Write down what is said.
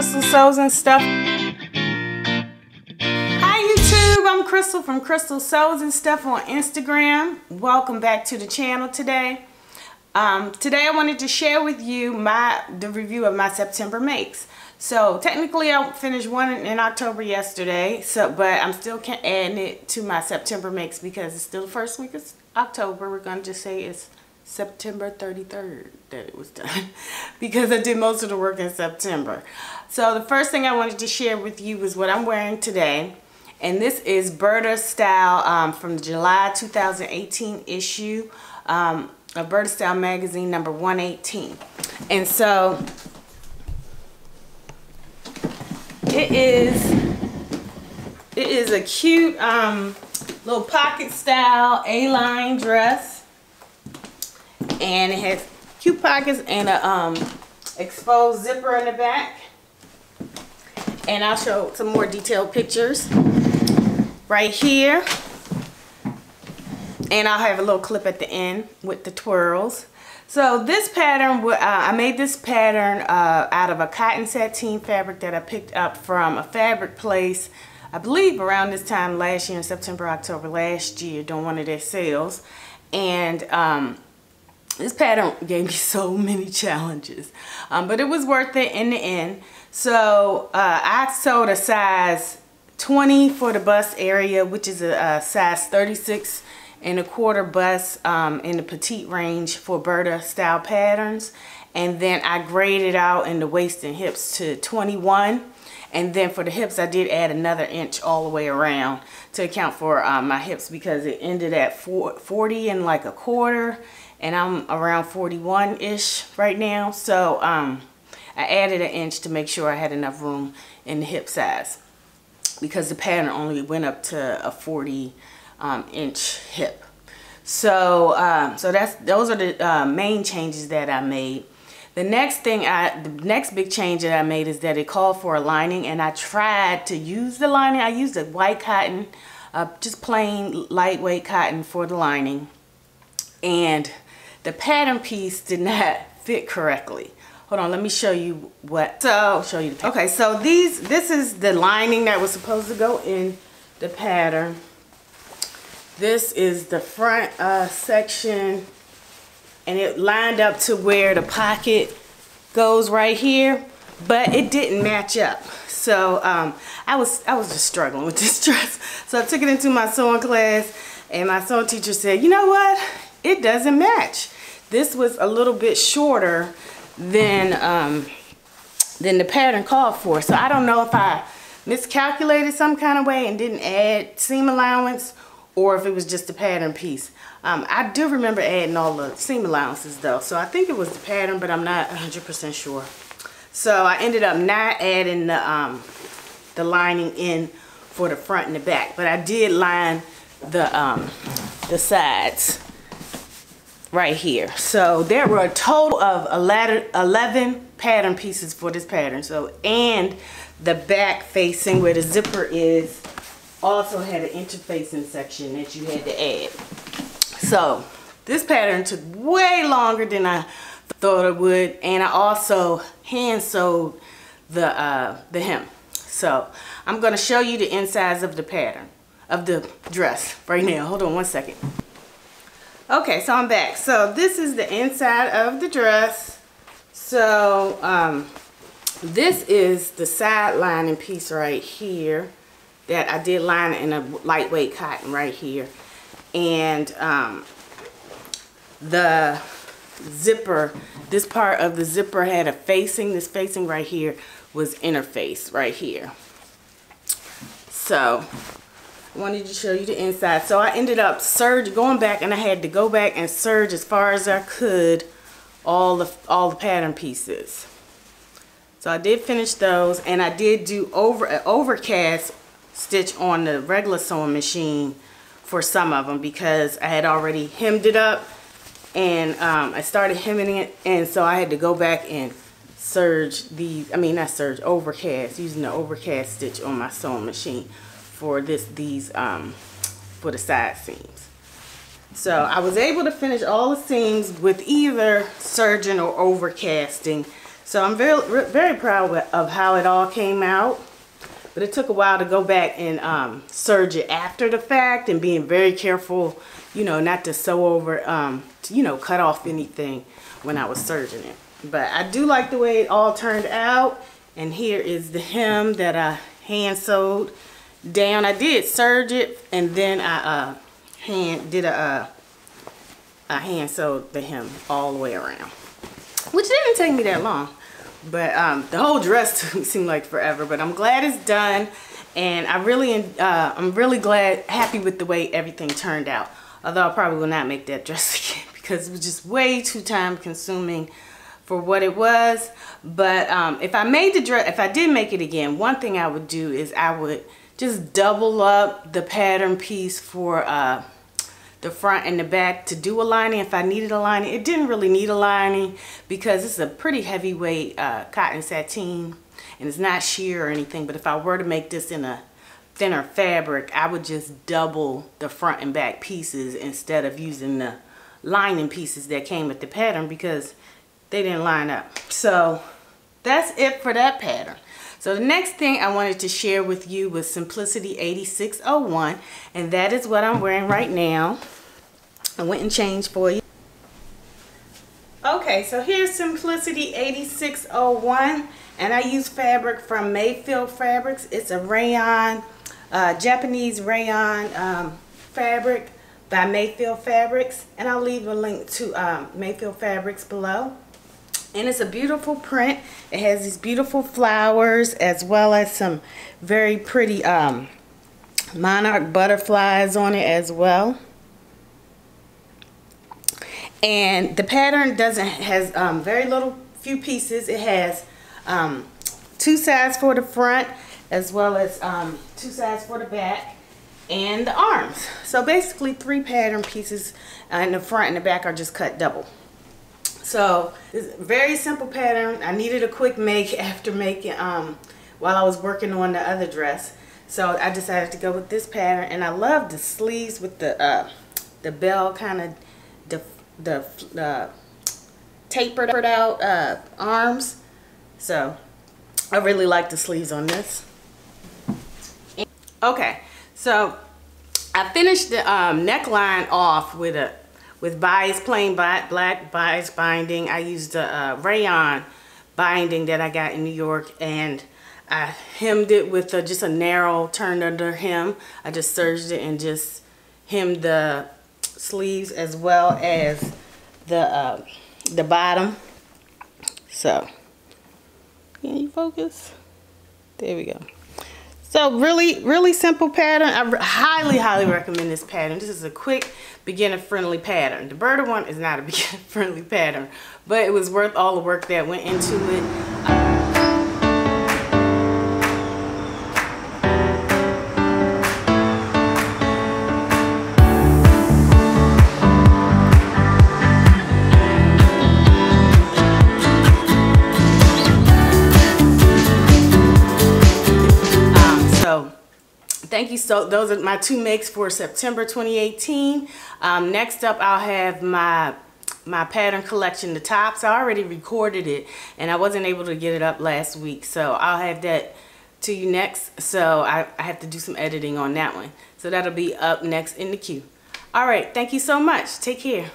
Crystal Sews and Stuff. Hi YouTube, I'm Crystal from Crystal Sews and Stuff on Instagram. Welcome back to the channel today. Today I wanted to share with you the review of my September makes. So technically I finished one in October yesterday, but I'm still adding it to my September makes because it's still the first week of October. We're going to just say it's September 33rd that it was done because I did most of the work in September. So the first thing I wanted to share with you is what I'm wearing today. And this is Berta Style from the July 2018 issue of Berta Style magazine number 118. And so it is a cute little pocket style A-line dress. And it has cute pockets and a exposed zipper in the back. And I'll show some more detailed pictures right here. And I'll have a little clip at the end with the twirls. So this pattern, I made this pattern out of a cotton sateen fabric that I picked up from a fabric place, I believe around this time last year in September, October last year, during one of their sales. And this pattern gave me so many challenges, but it was worth it in the end. So I sewed a size 20 for the bust area, which is a size 36 and a quarter bust in the petite range for Berta Style patterns. And then I graded out in the waist and hips to 21. And then for the hips, I did add another inch all the way around to account for my hips because it ended at 40 and like a quarter. And I'm around 41-ish right now. So I added an inch to make sure I had enough room in the hip size because the pattern only went up to a 40-inch hip. So those are the main changes that I made. The next big change that I made is that it called for a lining, and I tried to use the lining. I used a white cotton, just plain lightweight cotton for the lining, and the pattern piece did not fit correctly. Hold on, let me show you what. So I'll show you the pattern. Okay, so this is the lining that was supposed to go in the pattern. This is the front section, and it lined up to where the pocket goes right here, but it didn't match up. So I was just struggling with this dress. So I took it into my sewing class, and my sewing teacher said, you know what? It doesn't match. This was a little bit shorter than the pattern called for. So I don't know if I miscalculated some kind of way and didn't add seam allowance, or if it was just a pattern piece. I do remember adding all the seam allowances though, so I think it was the pattern, but I'm not 100% sure. So I ended up not adding the lining in for the front and the back, but I did line the sides right here. So there were a total of 11 pattern pieces for this pattern. So, and the back facing where the zipper is also had an interfacing section that you had to add. So this pattern took way longer than I thought it would, and I also hand sewed the hem. So I'm going to show you the insides of the pattern of the dress right now. Hold on one second. Okay, so I'm back. So this is the inside of the dress. So this is the side lining piece right here that I did line in a lightweight cotton right here. And the zipper, this part of the zipper had a facing. This facing right here was interface right here. So I wanted to show you the inside. So I ended up going back, and I had to go back and serge as far as I could all the pattern pieces. So I did finish those, and I did do an overcast stitch on the regular sewing machine for some of them because I had already hemmed it up, and I started hemming it, and so I had to go back and serge these, overcast, using the overcast stitch on my sewing machine for for the side seams. So I was able to finish all the seams with either serging or overcasting So I'm very proud of how it all came out. But it took a while to go back and serge it after the fact, and being very careful, you know, not to sew over, you know, cut off anything when I was serging it. But I do like the way it all turned out. And here is the hem that I hand sewed down. I did serge it, and then I hand sewed the hem all the way around, which didn't take me that long. But the whole dress seemed like forever. But I'm glad it's done, and I'm really happy with the way everything turned out. Although I probably will not make that dress again because it was just way too time consuming for what it was. But if I made the dress, if I did make it again, one thing I would do is I would just double up the pattern piece for the front and the back to do a lining if I needed a lining. It didn't really need a lining because it's a pretty heavyweight cotton sateen, and it's not sheer or anything. But if I were to make this in a thinner fabric, I would just double the front and back pieces instead of using the lining pieces that came with the pattern because they didn't line up. So that's it for that pattern. So the next thing I wanted to share with you was Simplicity 8601, and that is what I'm wearing right now. I went and changed for you. Okay, so here's Simplicity 8601, and I use fabric from Mayfield Fabrics. It's a rayon, Japanese rayon fabric by Mayfield Fabrics, and I'll leave a link to Mayfield Fabrics below. And it's a beautiful print. It has these beautiful flowers as well as some very pretty monarch butterflies on it as well. And the pattern has very few pieces. It has 2 sides for the front as well as 2 sides for the back and the arms. So basically 3 pattern pieces, and the front and the back are just cut double. So it's a very simple pattern. I needed a quick make after making while I was working on the other dress. So I decided to go with this pattern, and I love the sleeves with the bell kind of the tapered out arms. So I really like the sleeves on this. Okay, so I finished the neckline off with bias, plain black bias binding. I used a rayon binding that I got in New York, and I hemmed it with just a narrow turn under hem. I just serged it and just hemmed the sleeves as well as the bottom. So can you focus? There we go. So really simple pattern. I highly recommend this pattern. This is a quick, beginner-friendly pattern. The Berta one is not a beginner-friendly pattern, but it was worth all the work that went into it. Thank you. So those are my 2 makes for September 2018. Next up, I'll have my pattern collection, the tops. I already recorded it, and I wasn't able to get it up last week. So I'll have that to you next. So I have to do some editing on that one. So that'll be up next in the queue. All right. Thank you so much. Take care.